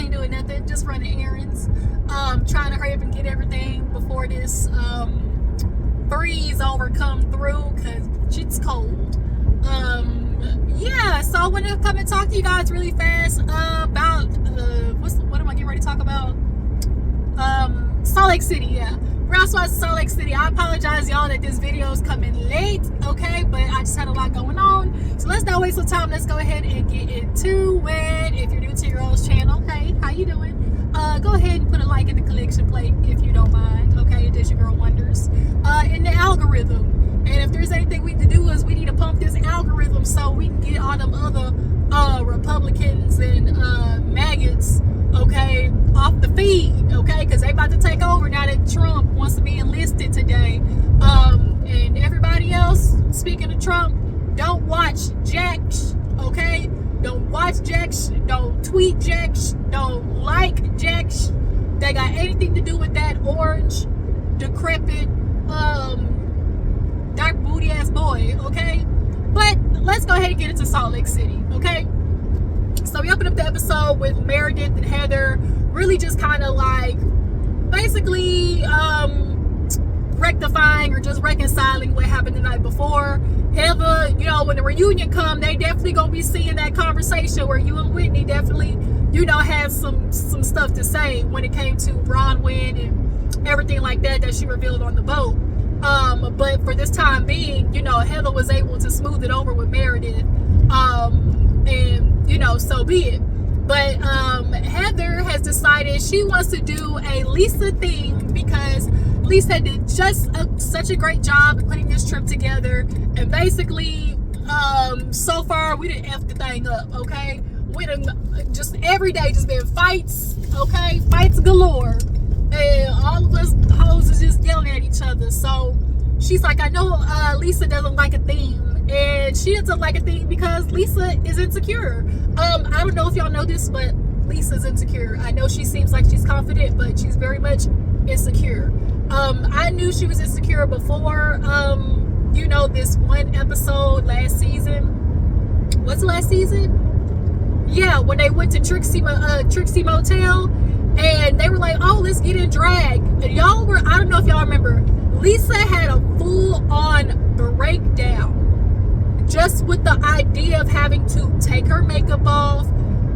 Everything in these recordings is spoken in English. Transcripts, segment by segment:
ain't doing nothing, just running errands. Trying to hurry up and get everything before this freeze over come through, because it's cold. Yeah, so I want to come and talk to you guys really fast about what am I getting ready to talk about? Salt Lake City. Yeah, Housewives of Salt Lake City. I apologize, y'all, that this video is coming late, okay, but I just had a lot going on, so let's not waste some time. Let's go ahead and get into it. If you're new to your old channel, hey, how you doing? Go ahead and put a like in the collection plate if you don't mind, okay? It does your girl wonders. In the algorithm, and if there's anything we need to do is we need to pump this algorithm so we can get all them other Republicans and maggots, okay, off the feed, okay, because they about to take over now that Trump wants to be enlisted today. And everybody else, speaking of Trump, don't watch Jack, okay? Don't watch Jack, don't tweet Jack, don't like Jack that got anything to do with that orange, decrepit, dark booty ass boy, okay? But let's go ahead and get into Salt Lake City, okay? So we open up the episode with Meredith and Heather really just kind of like basically rectifying or just reconciling what happened the night before. Heather, you know, when the reunion come, they definitely gonna be seeing that conversation where you and Whitney definitely, you know, had some stuff to say when it came to Bronwyn and everything like that she revealed on the boat. But for this time being, you know, Heather was able to smooth it over with Meredith, and you know, so be it. But Heather has decided she wants to do a Lisa theme because Lisa did just such a great job of putting this trip together, and basically so far we didn't F the thing up, okay? We done just every day just been fights, okay? Fights galore, and all of us hoes is just yelling at each other. So she's like, I know Lisa doesn't like a theme, and she doesn't like a theme because Lisa is insecure. I don't know if y'all know this, but Lisa's insecure. I know she seems like she's confident, but she's very much insecure. I knew she was insecure before, you know, this one episode last season. What's the last season? Yeah, when they went to Trixie Motel, and they were like, oh, let's get in drag. And y'all were, I don't know if y'all remember, Lisa had a full-on breakdown just with the idea of having to take her makeup off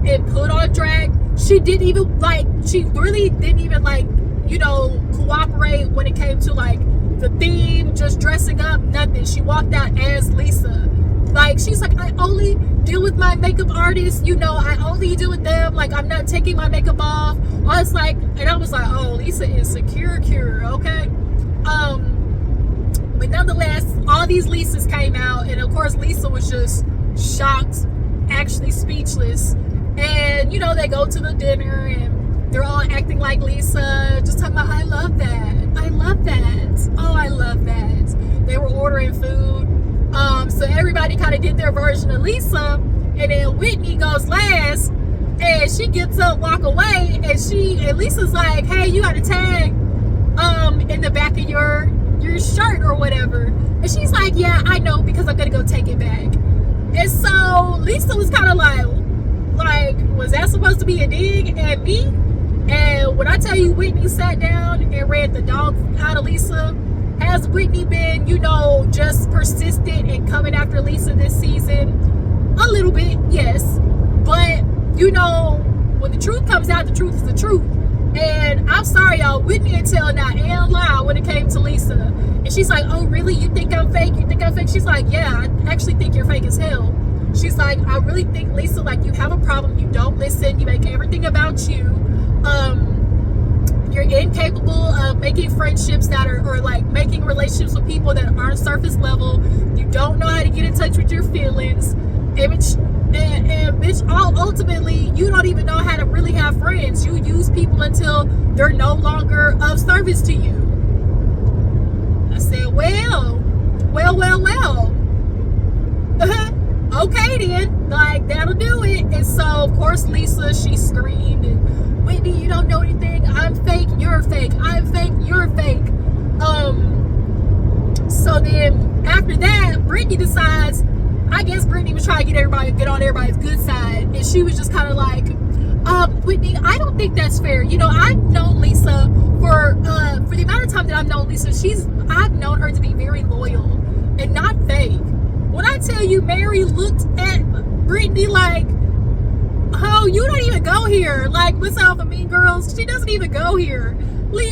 and put on drag. She didn't even, like, she really didn't even, like, you know, cooperate when it came to, like, the theme, just dressing up, nothing. She walked out as Lisa. Like, she's like, I only deal with my makeup artists, you know, I only deal with them, like, I'm not taking my makeup off. I was like, and I was like, oh, Lisa is secure, okay? But nonetheless, all these Lisas came out, and of course Lisa was just shocked, actually speechless. And you know, they go to the dinner and they're all acting like Lisa, just talking about, I love that, oh, I love that. They were ordering food, so everybody kind of did their version of Lisa. And then Whitney goes last, and she gets up, walk away, and Lisa's like, hey, you got a tag in the back of your shirt or whatever. And she's like, yeah, I know, because I'm gonna go take it back. And so Lisa was kind of like, was that supposed to be a dig at me? And when I tell you Whitney sat down and read the dog out of Lisa, has Whitney been, you know, just persistent in coming after Lisa this season? A little bit, yes. But, you know, when the truth comes out, the truth is the truth. And I'm sorry, y'all, Whitney and Tell now and lie when it came to Lisa. And she's like, oh, really? You think I'm fake? She's like, yeah, I actually think you're fake as hell. She's like, I really think, Lisa, like, you have a problem. You don't listen. You make everything about you. You're incapable of making friendships that are, or like making relationships with people that aren't surface level. You don't know how to get in touch with your feelings. And bitch, ultimately, you don't even know how to really have friends. You use people until they're no longer of service to you. I said, well. Okay then, like, that'll do it. And so, of course, Lisa, she screamed, and Whitney, you don't know anything. I'm fake, you're fake. I'm fake, you're fake. So then, after that, Brittany decides, I guess Brittany was trying to get on everybody's good side, and she was just kind of like, Whitney, I don't think that's fair. You know, I've known Lisa for the amount of time that I've known Lisa, I've known her to be very loyal and not fake. When I tell you, Mary looked at Brittany like, oh, you don't even go here. Like, what's up with Mean Girls? She doesn't even go here.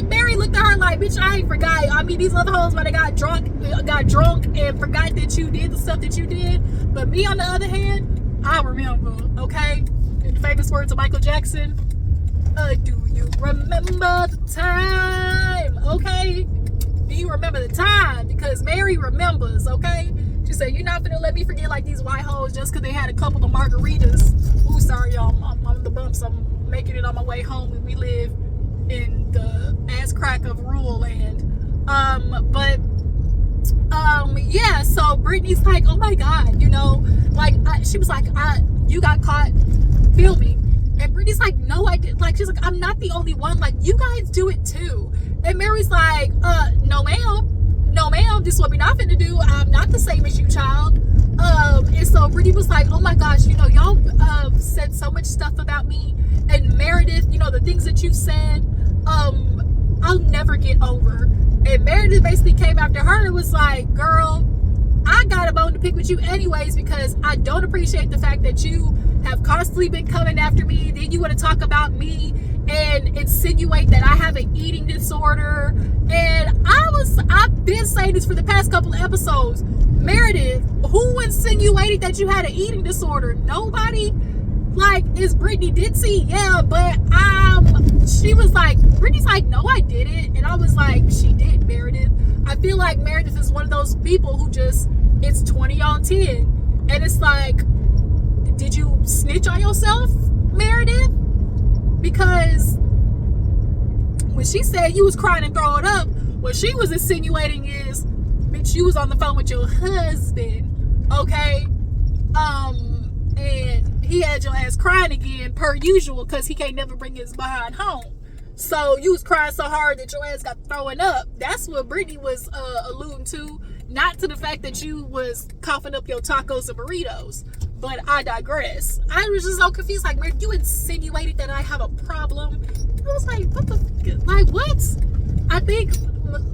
Mary looked at her like, bitch, I ain't forgot. I mean, these other hoes, when they got drunk and forgot that you did the stuff that you did. But me, on the other hand, I remember, okay? In the famous words of Michael Jackson, do you remember the time? Okay? Do you remember the time? Because Mary remembers, okay? She said, you're not gonna let me forget like these white hoes just because they had a couple of margaritas. Ooh, sorry, y'all. I'm on the bumps. I'm making it on my way home, and we live in the ass crack of rural land. Yeah, so Brittany's like, oh my God, you know, like, she was like, you got caught filming. And Brittany's like, no, I did. Like, she's like, I'm not the only one. Like, you guys do it too. And Mary's like, no, ma'am, this is what we're not finna do. I'm not the same as you, child. And so Brittany was like, oh my gosh, you know, y'all said so much stuff about me. And Meredith, you know, the things that you said, I'll never get over. And Meredith basically came after her and was like, girl, I got a bone to pick with you anyways, because I don't appreciate the fact that you have constantly been coming after me. Then you want to talk about me and insinuate that I have an eating disorder. And I've been saying this for the past couple of episodes. Meredith, who insinuated that you had an eating disorder? Nobody. Like, is Brittany Ditzy? Yeah, but she was like, Brittany's like, no, I didn't. And I was like, she did, Meredith. I feel like Meredith is one of those people who just, it's 20 on 10. And it's like, did you snitch on yourself, Meredith? Because when she said you was crying and throwing up, what she was insinuating is, bitch, you was on the phone with your husband, okay? And he had your ass crying again, per usual, because he can't never bring his behind home. So you was crying so hard that your ass got throwing up. That's what Brittany was alluding to, not to the fact that you was coughing up your tacos and burritos. But I digress. I was just so confused. Like, Meredith, you insinuated that I have a problem. I was like, what the, like, what? I think,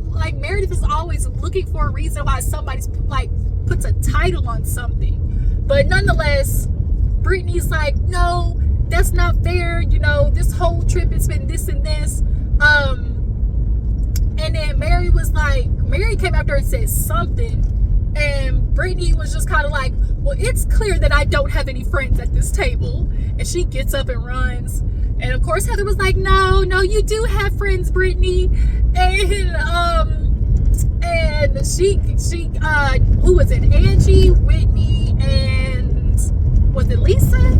like, Meredith is always looking for a reason why somebody's, like, puts a title on something. But nonetheless, Brittany's like, no, that's not fair. You know, this whole trip it's been this and this. And then Mary was like, Mary came after her and said something. And Brittany was just kind of like, well, it's clear that I don't have any friends at this table. And she gets up and runs. And of course, Heather was like, no, you do have friends, Brittany. And she who was it? Angie, Whitney, and was it Lisa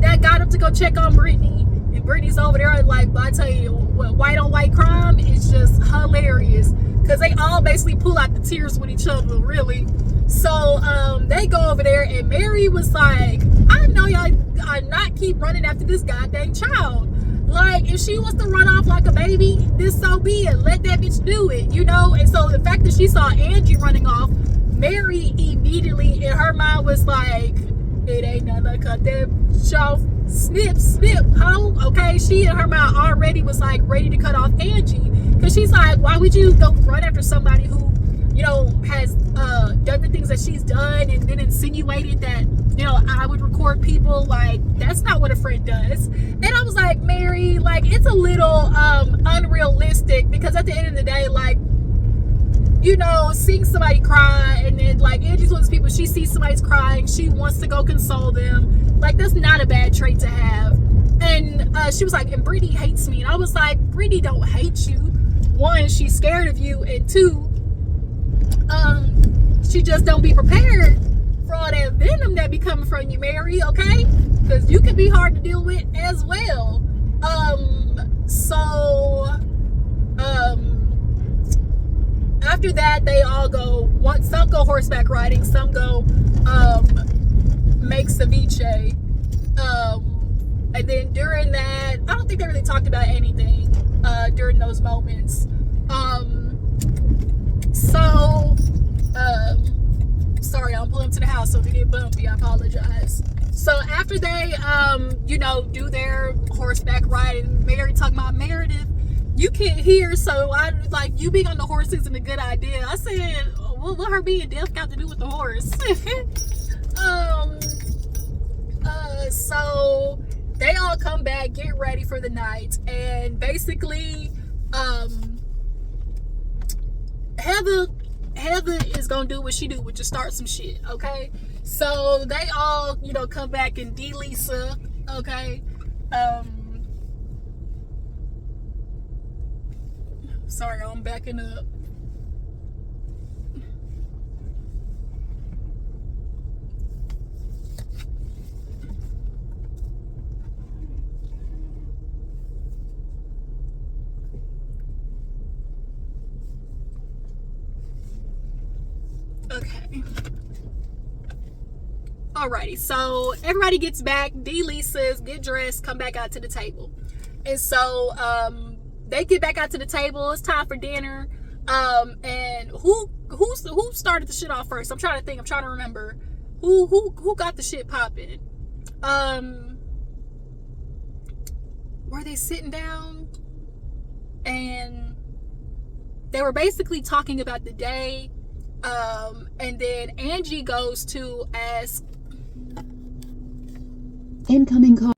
that got up to go check on Brittany? And Brittany's over there like, I tell you, white on white crime is just hilarious, because they all basically pull out the tears with each other, really. So they go over there, and Mary was like, I know y'all not keep running after this goddamn child. Like, if she wants to run off like a baby, this so be it. Let that bitch do it, you know? And so the fact that she saw Angie running off, Mary immediately in her mind was like, it ain't nothing to cut that off. Snip, ho. Okay, she in her mind already was like ready to cut off Angie. Because she's like, why would you go run after somebody who, you know, has done the things that she's done and then insinuated that, you know, I would record people? Like, that's not what a friend does. And I was like, Mary, like, it's a little unrealistic, because at the end of the day, like, you know, seeing somebody cry, and then like Angie's one of those people, she sees somebody's crying, she wants to go console them. Like, that's not a bad trait to have. And she was like, and Brittany hates me. And I was like, Brittany don't hate you. One, she's scared of you, and two, she just don't be prepared for all that venom that be coming from you, Mary, okay? Because you can be hard to deal with as well. After that, they all go, some go horseback riding, some go make ceviche. And then during that, I don't think they really talked about anything during those moments. Sorry, I'm pulling up to the house, so if we get bumpy, I apologize. So after they, do their horseback ride, and Mary talking about Meredith, you can't hear, so I like you being on the horse isn't a good idea. I said, well, what her being deaf got to do with the horse? So they all come back, get ready for the night, and basically, Heather is gonna do what she do, which is start some shit. Okay, so they all come back, and Lisa, okay, sorry, I'm backing up. Okay. Alrighty, so everybody gets back. D says, get dressed, come back out to the table. And so they get back out to the table. It's time for dinner. And who started the shit off first? I'm trying to think. I'm trying to remember who got the shit popping. Were they sitting down and they were basically talking about the day? And then Angie goes to ask, incoming call.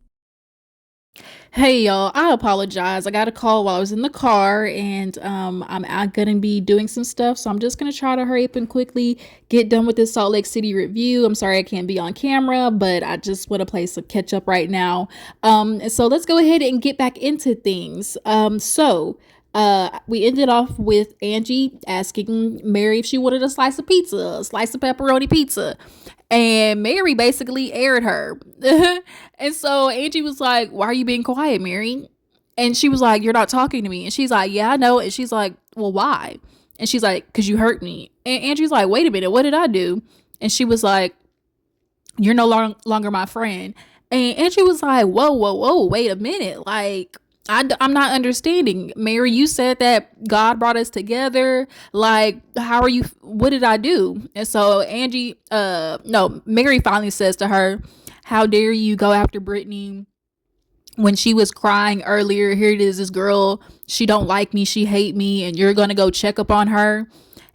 Hey y'all, I apologize. I got a call while I was in the car, and I'm gonna be doing some stuff, so I'm just gonna try to hurry up and quickly get done with this Salt Lake City review. I'm sorry I can't be on camera, but I just want to play some catch up right now. So let's go ahead and get back into things. We ended off with Angie asking Mary if she wanted a slice of pepperoni pizza. And Mary basically aired her. And so Angie was like, why are you being quiet, Mary? And she was like, you're not talking to me. And she's like, yeah, I know. And she's like, well, why? And she's like, because you hurt me. And Angie's like, wait a minute, what did I do? And she was like, you're no longer my friend. And Angie was like, whoa, wait a minute. Like, I'm not understanding. Mary, you said that God brought us together. Like, what did I do? And so Mary finally says to her, how dare you go after Brittany when she was crying earlier? Here it is, this girl, she don't like me, she hate me, and you're going to go check up on her.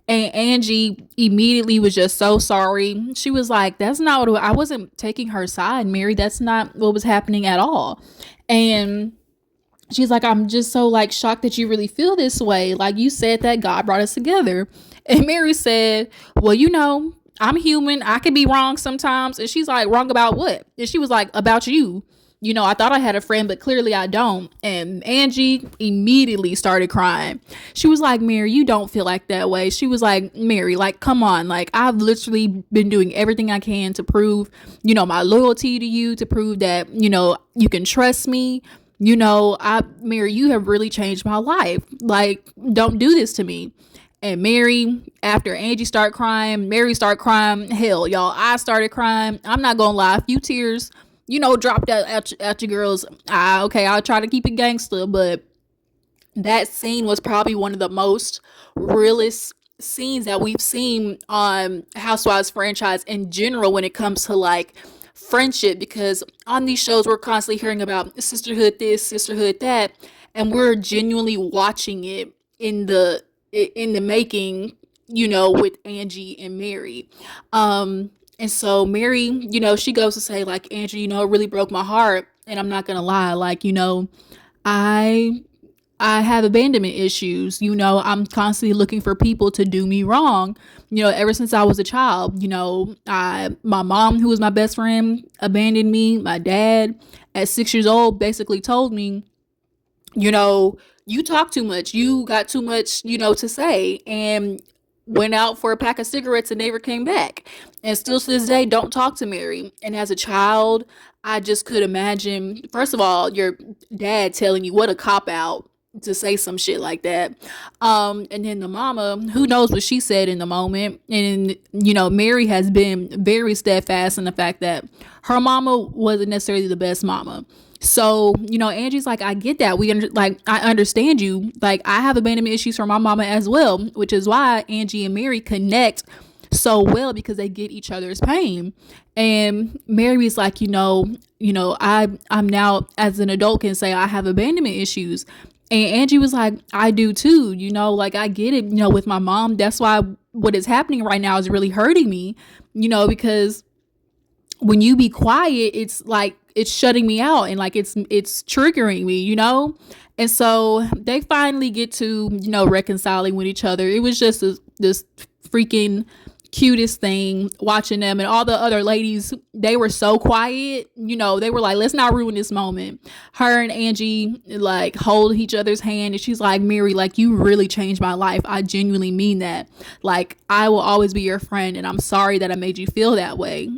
And Angie immediately was just so sorry. She was like, that's not what I wasn't taking her side, Mary. That's not what was happening at all. And she's like, I'm just so like shocked that you really feel this way. Like, you said that God brought us together. And Mary said, well, I'm human. I can be wrong sometimes. And she's like, wrong about what? And she was like, about you. I thought I had a friend, but clearly I don't. And Angie immediately started crying. She was like, Mary, you don't feel like that way. She was like, Mary, like, come on. Like, I've literally been doing everything I can to prove, my loyalty to you, to prove that, you can trust me. Mary, you have really changed my life. Like, don't do this to me. And Mary, after Angie started crying, Mary started crying. Hell, y'all, I started crying. I'm not gonna lie, a few tears, dropped out your girls. I'll try to keep it gangster, but that scene was probably one of the most realist scenes that we've seen on Housewives franchise in general when it comes to like friendship, because on these shows we're constantly hearing about sisterhood this, sisterhood that, and we're genuinely watching it in the making, with Angie and Mary. And so Mary, she goes to say like, Angie, it really broke my heart, and I'm not gonna lie, like, I have abandonment issues. I'm constantly looking for people to do me wrong. Ever since I was a child, my mom, who was my best friend, abandoned me. My dad at 6 years old basically told me, you talk too much. You got too much, to say, and went out for a pack of cigarettes and never came back. And still to this day, don't talk to Mary. And as a child, I just could imagine, first of all, your dad telling you, what a cop out to say some shit like that. And then the mama, who knows what she said in the moment. And, Mary has been very steadfast in the fact that her mama wasn't necessarily the best mama. So, Angie's like, I get that. I understand you. Like, I have abandonment issues from my mama as well, which is why Angie and Mary connect so well because they get each other's pain. And Mary's like, I'm now as an adult can say I have abandonment issues. And Angie was like, I do too, like I get it, with my mom. That's why what is happening right now is really hurting me, because when you be quiet, it's like it's shutting me out and like it's triggering me, And so they finally get to, reconciling with each other. It was just this freaking cutest thing watching them, and all the other ladies, they were so quiet, they were like, let's not ruin this moment. Her and Angie like hold each other's hand, and she's like, Mary, like you really changed my life. I genuinely mean that. Like I will always be your friend, and I'm sorry that I made you feel that way,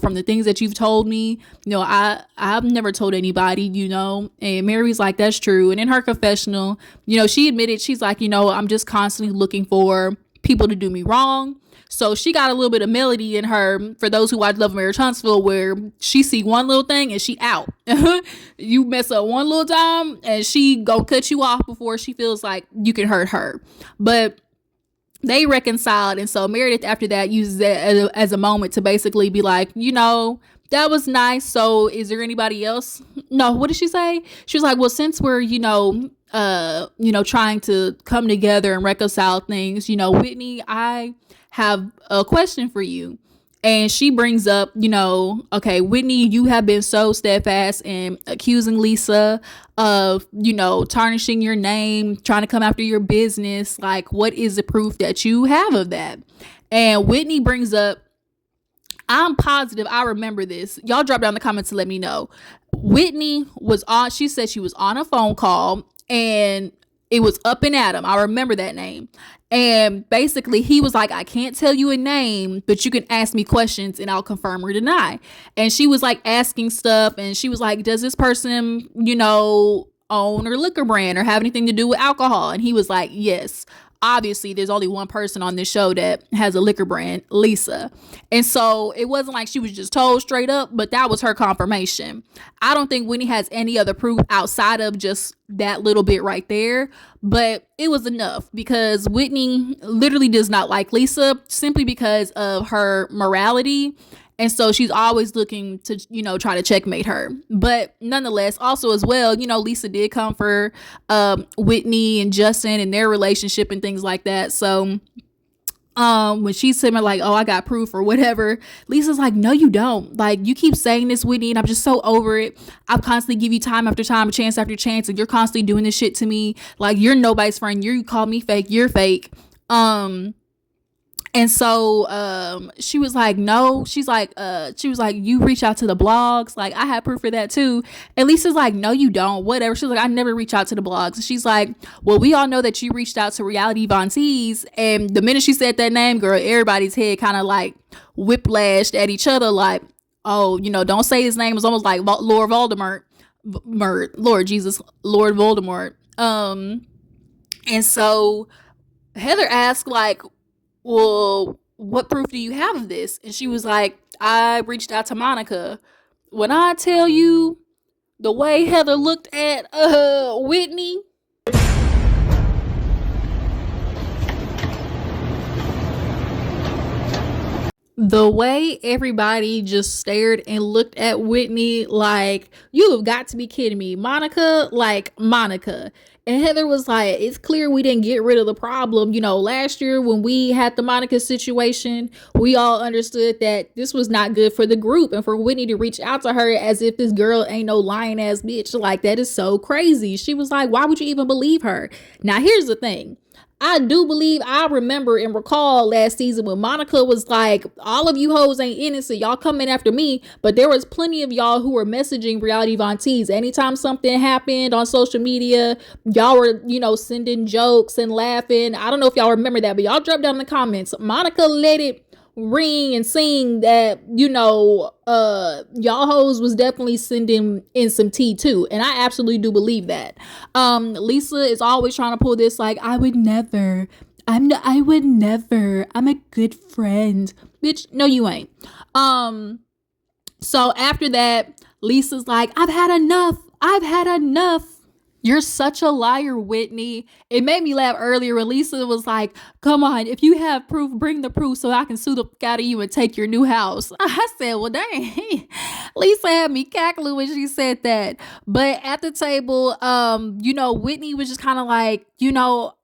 from the things that you've told me. I've never told anybody, and Mary's like, that's true. And in her confessional, she admitted, she's like, I'm just constantly looking for people to do me wrong. So she got a little bit of Melody in her, for those who watch Love of Marriage Huntsville, where she see one little thing and she out. You mess up one little time and she go cut you off before she feels like you can hurt her. But they reconciled, and so Meredith after that uses it as a moment to basically be like, that was nice. So is there anybody else? No, what did she say? She was like, well, since we're, trying to come together and reconcile things, Whitney, I have a question for you. And she brings up, okay, Whitney, you have been so steadfast in accusing Lisa of, tarnishing your name, trying to come after your business. Like, what is the proof that you have of that? And Whitney brings up, I'm positive I remember this. Y'all drop down in the comments to let me know. Whitney she said she was on a phone call and it was Up and Adam. I remember that name. And basically he was like, I can't tell you a name, but you can ask me questions and I'll confirm or deny. And she was like asking stuff, and she was like, does this person, own or liquor brand or have anything to do with alcohol? And he was like, yes. Obviously there's only one person on this show that has a liquor brand, Lisa. And so it wasn't like she was just told straight up, but that was her confirmation. I don't think Whitney has any other proof outside of just that little bit right there, but it was enough because Whitney literally does not like Lisa simply because of her morality. And so she's always looking to, try to checkmate her. But nonetheless, also as well, Lisa did come for Whitney and Justin and their relationship and things like that. So when she's saying like, oh, I got proof or whatever, Lisa's like, no, you don't. Like, you keep saying this, Whitney, and I'm just so over it. I constantly give you time after time, chance after chance, and you're constantly doing this shit to me. Like, you're nobody's friend. You call me fake. You're fake. And so she was like, no, she was like, you reach out to the blogs. Like, I have proof for that too. And Lisa's like, no, you don't. Whatever. She's like, I never reach out to the blogs. And she's like, well, we all know that you reached out to Reality Von Tees. And the minute she said that name, girl, everybody's head kind of like whiplashed at each other. Like, oh, don't say his name. It's almost like Lord Voldemort. Lord Jesus, Lord Voldemort. And so Heather asked, like, well, what proof do you have of this? And she was like, I reached out to Monica. When I tell you the way Heather looked at Whitney, the way everybody just stared and looked at Whitney like, you have got to be kidding me. Monica, like Monica. And Heather was like, it's clear we didn't get rid of the problem. Last year when we had the Monica situation, we all understood that this was not good for the group. And for Whitney to reach out to her as if this girl ain't no lying ass bitch, like, that is so crazy. She was like, why would you even believe her? Now, here's the thing. I do believe I remember and recall last season when Monica was like, all of you hoes ain't innocent. Y'all coming after me. But there was plenty of y'all who were messaging Reality Von Tees. Anytime something happened on social media, y'all were, sending jokes and laughing. I don't know if y'all remember that, but y'all drop down in the comments. Monica let it ring and sing that, y'all hoes was definitely sending in some tea too. And I absolutely do believe that. Lisa is always trying to pull this like, I would never. I'm a good friend. Bitch, no, you ain't. So after that, Lisa's like, I've had enough. You're such a liar, Whitney. It made me laugh earlier when Lisa was like, come on, if you have proof, bring the proof so I can sue the fuck out of you and take your new house. I said, well, dang. Lisa had me cackling when she said that. But at the table, Whitney was just kind of like,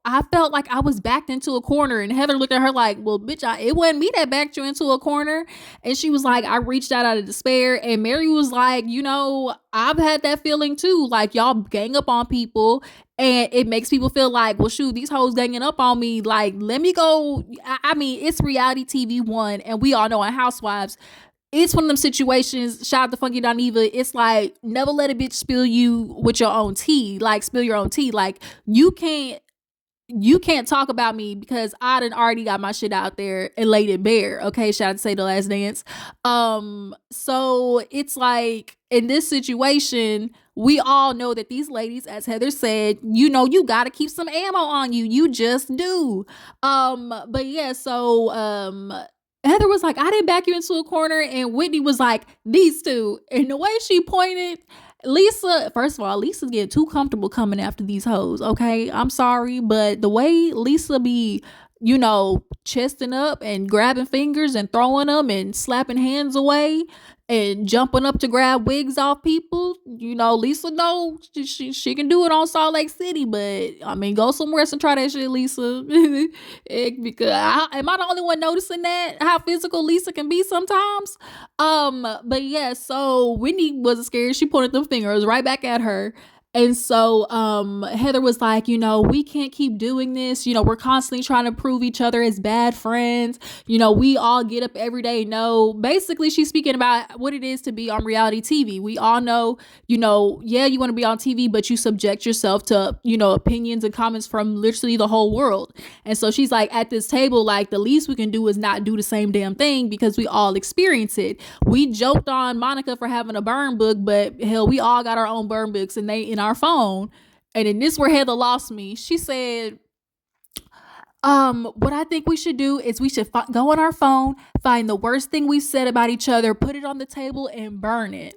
I felt like I was backed into a corner. And Heather looked at her like, well, bitch, it wasn't me that backed you into a corner. And she was like, I reached out of despair. And Mary was like, I've had that feeling too. Like, y'all gang up on people and it makes people feel like, well, shoot, these hoes ganging up on me. Like, let me go. I mean, it's reality TV one, and we all know on Housewives, it's one of them situations. Shout out to Funky Doniva. It's like, never let a bitch spill you with your own tea. Like, spill your own tea. Like, you can't talk about me because I done already got my shit out there and laid it bare. Okay, shout out to Say the Last Dance. So it's like in this situation, we all know that these ladies, as Heather said, you gotta keep some ammo on you. You just do. But yeah, so Heather was like, I didn't back you into a corner, and Whitney was like, these two. And the way she pointed, Lisa, first of all, Lisa's getting too comfortable coming after these hoes, okay? I'm sorry, but the way Lisa be, chesting up and grabbing fingers and throwing them and slapping hands away and jumping up to grab wigs off people, Lisa know she can do it on Salt Lake City, but I mean, go somewhere else and try that shit, Lisa. Because am I the only one noticing that how physical Lisa can be sometimes? But yeah, so Whitney wasn't scared. She pointed them fingers right back at her. And so Heather was like, we can't keep doing this. We're constantly trying to prove each other as bad friends. We all get up every day. No, basically, she's speaking about what it is to be on reality TV. We all know, yeah, you want to be on TV, but you subject yourself to, opinions and comments from literally the whole world. And so she's like, at this table, like, the least we can do is not do the same damn thing because we all experience it. We joked on Monica for having a burn book, but hell, we all got our own burn books and they in our phone. And then this where Heather lost me. She said, what I think we should do is we should go on our phone, find the worst thing we said about each other, put it on the table and burn it.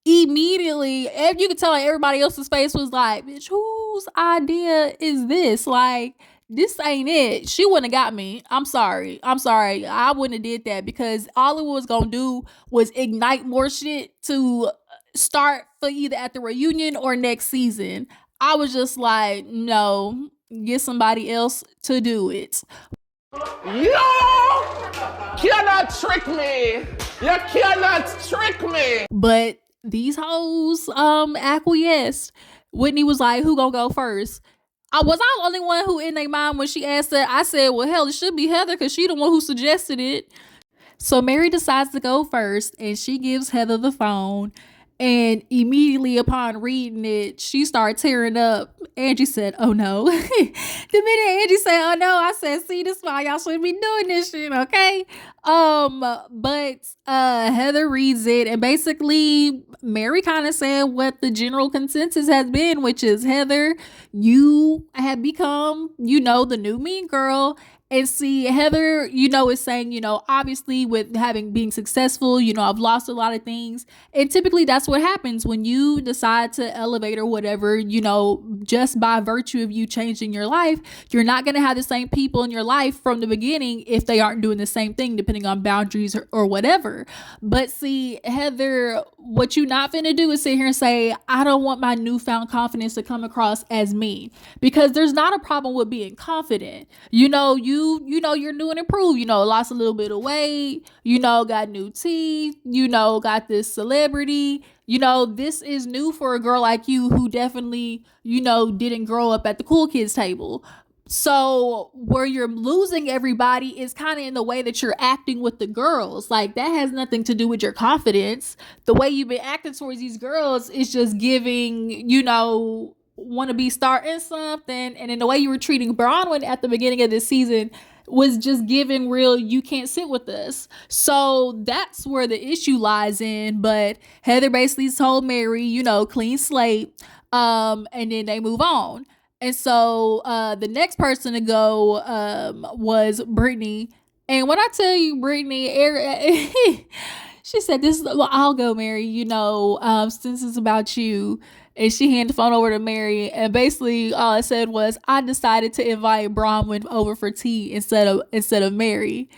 Immediately, you could tell like everybody else's face was like, bitch, whose idea is this? Like, this ain't it. She wouldn't have got me. I'm sorry. I wouldn't have did that because all it was gonna do was ignite more shit to start for either at the reunion or next season. I was just like, no, get somebody else to do it. You cannot trick me. You cannot trick me. But these hoes acquiesced. Whitney was like, who gonna go first? Was I the only one who in their mind when she asked that? I said, well, hell, it should be Heather because she the one who suggested it. So Mary decides to go first and she gives Heather the phone. And immediately upon reading it, she started tearing up. Angie said, oh no. The minute Angie said, oh no, I said, see, this is why y'all shouldn't be doing this shit, okay? But Heather reads it and basically Mary kind of said what the general consensus has been, which is, Heather, you have become, the new mean girl. And see, Heather, is saying, obviously with being successful, I've lost a lot of things. And typically that's what happens when you decide to elevate or whatever, just by virtue of you changing your life, you're not going to have the same people in your life from the beginning if they aren't doing the same thing, depending on boundaries or whatever. But see, Heather, what you not finna do is sit here and say, I don't want my newfound confidence to come across as me, because there's not a problem with being confident. You're new and improved, lost a little bit of weight, got new teeth, got this celebrity, this is new for a girl like you who definitely, didn't grow up at the cool kids table. So where you're losing everybody is kind of in the way that you're acting with the girls. Like, that has nothing to do with your confidence. The way you've been acting towards these girls is just giving, want to be starting something. And in the way you were treating Bronwyn at the beginning of this season was just giving real, you can't sit with us. So that's where the issue lies in. But Heather basically told Mary, clean slate. And then they move on. And so the next person to go was Brittany. And when I tell you Brittany, she said, "This is, well, I'll go, Mary, since it's about you." and she handed the phone over to Mary, and basically all it said was, I decided to invite Bronwyn over for tea instead of Mary.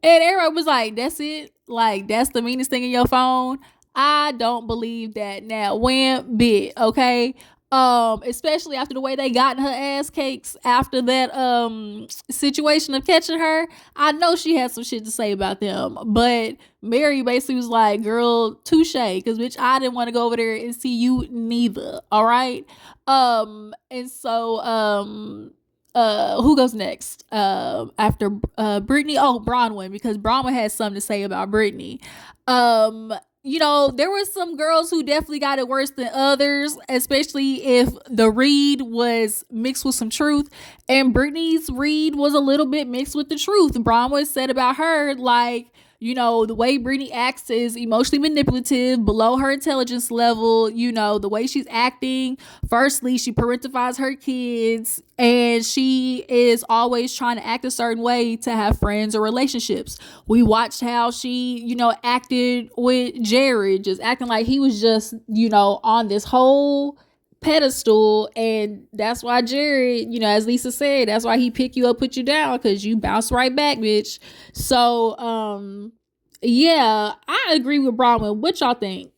And everyone was like, that's it? Like, that's the meanest thing in your phone? I don't believe that now one bit, okay? Especially after the way they got in her ass cakes after that situation of catching her. I know she had some shit to say about them, but Mary basically was like, girl, touche, because bitch, I didn't want to go over there and see you neither. All right. And so who goes next? After Brittany? Oh, Bronwyn, because Bronwyn had something to say about Brittany. There were some girls who definitely got it worse than others, especially if the read was mixed with some truth. And Brittany's read was a little bit mixed with the truth. Bronwyn said about her, like, the way Brittany acts is emotionally manipulative, below her intelligence level. The way she's acting. Firstly, she parentifies her kids, and she is always trying to act a certain way to have friends or relationships. We watched how she, acted with Jared, just acting like he was just, on this whole pedestal. And that's why Jared, as Lisa said, that's why he pick you up, put you down, because you bounce right back, bitch. So yeah, I agree with Bronwyn. What y'all think?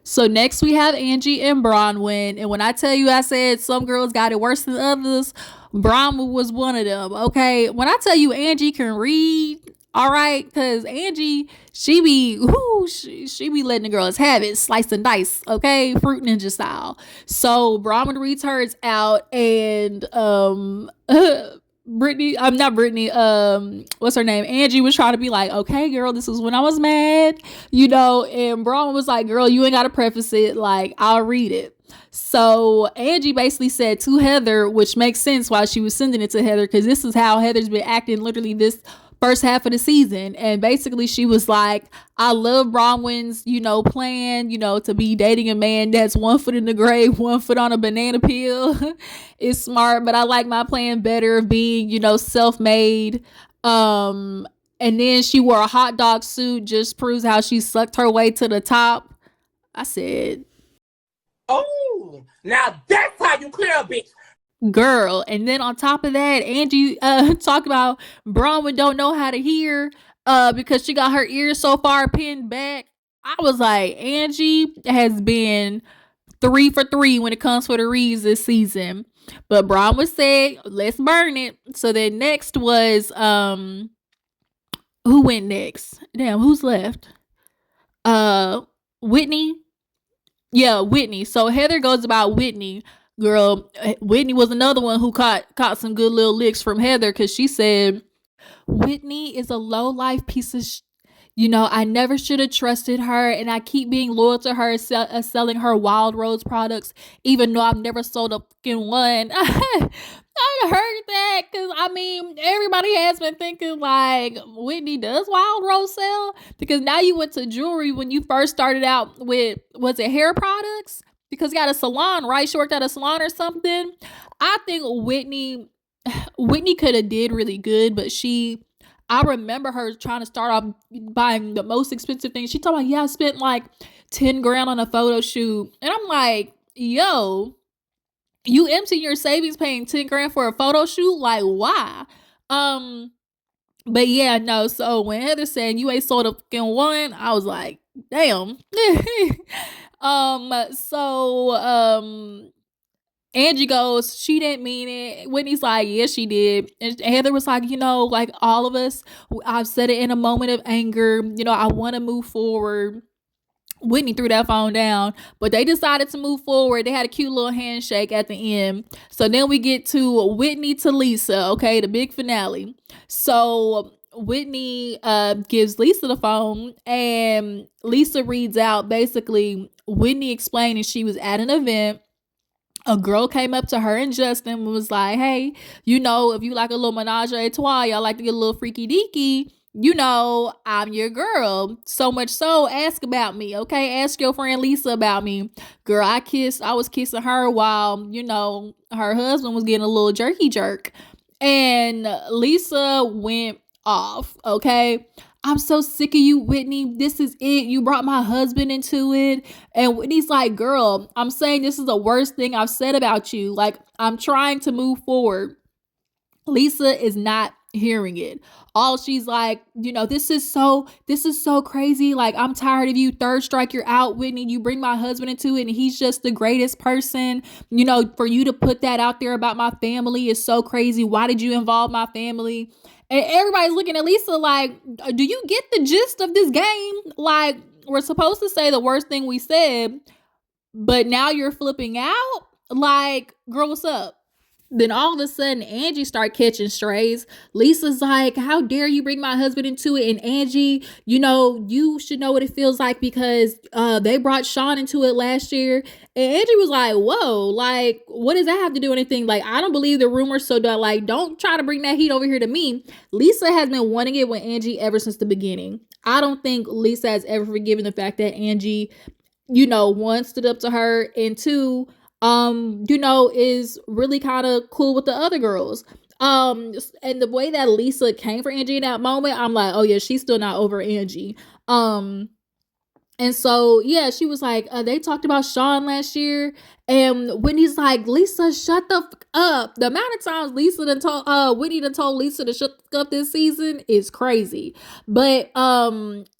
So next we have Angie and Bronwyn, and when I tell you I said some girls got it worse than others, Bronwyn was one of them. Okay, when I tell you Angie can read, all right, because Angie, she be letting the girls have it, slice and dice, okay, fruit ninja style. So Bronwyn reads hers out, and not Brittany, what's her name? Angie was trying to be like, okay, girl, this is when I was mad, and Bronwyn was like, girl, you ain't got to preface it, like, I'll read it. So Angie basically said to Heather, which makes sense why she was sending it to Heather, because this is how Heather's been acting literally this first half of the season. And basically she was like, I love Bronwyn's, plan, to be dating a man that's 1 foot in the grave, 1 foot on a banana peel. It's smart, but I like my plan better of being, self-made. And then she wore a hot dog suit, just proves how she sucked her way to the top. I said, oh, now that's how you clear a bitch. Girl. And then on top of that, Angie talked about Bronwyn don't know how to hear because she got her ears so far pinned back. I was like, Angie has been 3 for 3 when it comes for the reads this season. But Bronwyn said, let's burn it. So then next was who went next? Damn, who's left? Whitney. Yeah, Whitney. So Heather goes about Whitney. Girl, Whitney was another one who caught some good little licks from Heather, because she said, Whitney is a low life piece of I never should have trusted her, and I keep being loyal to her, selling her Wild Rose products, even though I've never sold a fucking one. I heard that, because everybody has been thinking like, Whitney, does Wild Rose sell? Because now you went to jewelry when you first started out with, was it hair products? Because you got a salon, right? She worked at a salon or something. I think Whitney could have did really good, but I remember her trying to start off buying the most expensive things. She told me, yeah, I spent like 10 grand on a photo shoot. And I'm like, yo, you empty your savings paying 10 grand for a photo shoot? Like, why? But yeah, no. So when Heather said you ain't sold a fucking one, I was like, damn. Angie goes, she didn't mean it. Whitney's like, yes, she did. And Heather was like, like all of us, I've said it in a moment of anger. I want to move forward. Whitney threw that phone down, but they decided to move forward. They had a cute little handshake at the end. So then we get to Whitney to Lisa, okay, the big finale. So Whitney gives Lisa the phone, and Lisa reads out basically Whitney explaining she was at an event. A girl came up to her and Justin and was like, hey, if you like a little menage a trois, y'all like to get a little freaky deaky, I'm your girl. So much so, ask about me, okay? Ask your friend Lisa about me. Girl, I was kissing her while, her husband was getting a little jerky jerk. And Lisa went off, okay? I'm so sick of you, Whitney. This is it. You brought my husband into it. And Whitney's like, girl, I'm saying this is the worst thing I've said about you. Like, I'm trying to move forward. Lisa is not hearing it. All she's like, this is so crazy. Like, I'm tired of you. Third strike, you're out, Whitney. You bring my husband into it and he's just the greatest person. For you to put that out there about my family is so crazy. Why did you involve my family? And everybody's looking at Lisa like, do you get the gist of this game? Like, we're supposed to say the worst thing we said, but now you're flipping out? Like, girl, what's up? Then all of a sudden, Angie start catching strays. Lisa's like, how dare you bring my husband into it? And Angie, you should know what it feels like because they brought Sean into it last year. And Angie was like, whoa, like, what does that have to do with anything? Like, I don't believe the rumors, so don't try to bring that heat over here to me. Lisa has been wanting it with Angie ever since the beginning. I don't think Lisa has ever forgiven the fact that Angie, one, stood up to her, and two, is really kind of cool with the other girls. And the way that Lisa came for Angie in that moment, I'm like, oh yeah, she's still not over Angie. And so, yeah, she was like, they talked about Sean last year. And Whitney's like, Lisa, shut the fuck up. The amount of times Whitney done told Lisa to shut the fuck up this season is crazy. But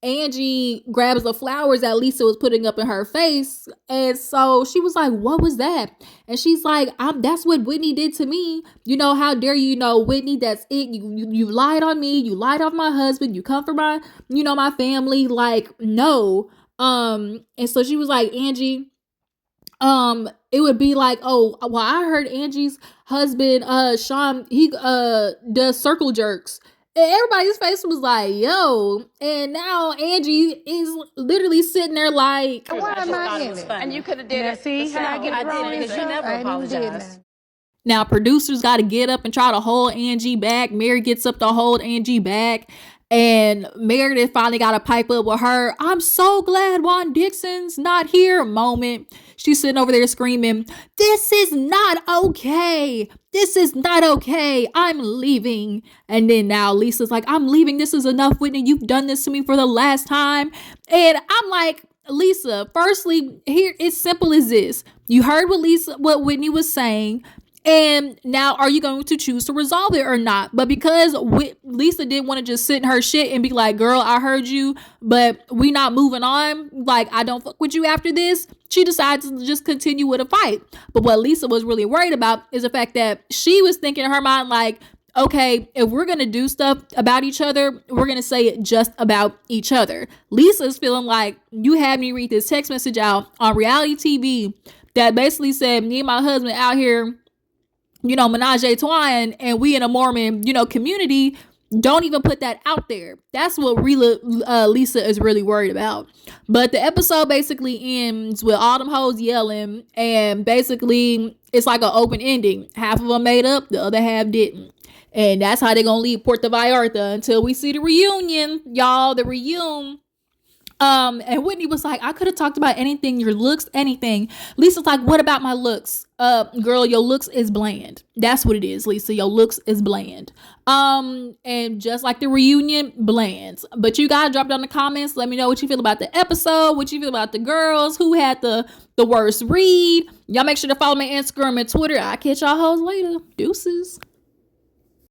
Angie grabs the flowers that Lisa was putting up in her face. And so she was like, what was that? And she's like, that's what Whitney did to me. How dare you, Whitney, that's it. You lied on me. You lied on my husband. You come for my, my family. Like, no. And so she was like, Angie, it would be like, oh, well, I heard Angie's husband, Sean, he, does circle jerks. And everybody's face was like, yo. And now Angie is literally sitting there like, why am I in it? And you could have did it. See how I get it wrong because you never apologized. Now producers got to get up and try to hold Angie back. Mary gets up to hold Angie back. And Meredith finally got a pipe up with her. I'm so glad Juan Dixon's not here moment. She's sitting over there screaming, this is not okay. This is not okay. I'm leaving. And then now Lisa's like, I'm leaving. This is enough, Whitney. You've done this to me for the last time. And I'm like, Lisa, firstly, here it's simple as this. You heard what Whitney was saying. And now are you going to choose to resolve it or not? But because Lisa didn't want to just sit in her shit and be like, girl, I heard you, but we not moving on. Like, I don't fuck with you after this. She decided to just continue with a fight. But what Lisa was really worried about is the fact that she was thinking in her mind, like, okay, if we're going to do stuff about each other, we're going to say it just about each other. Lisa's feeling like you had me read this text message out on reality TV that basically said me and my husband out here, menage a trois, and we in a Mormon, community, don't even put that out there. That's what Lisa is really worried about. But the episode basically ends with all them hoes yelling, and basically it's like an open ending. Half of them made up, the other half didn't. And that's how they're gonna leave Puerto Vallarta until we see the reunion, y'all, the reunion. And Whitney was like, I could have talked about anything, your looks, anything. Lisa's like, what about my looks? Girl, your looks is bland. That's what it is, Lisa. Your looks is bland. And just like the reunion, bland. But you gotta drop down in the comments. Let me know what you feel about the episode, what you feel about the girls, who had the worst read. Y'all make sure to follow me on Instagram and Twitter. I'll catch y'all hoes later. Deuces.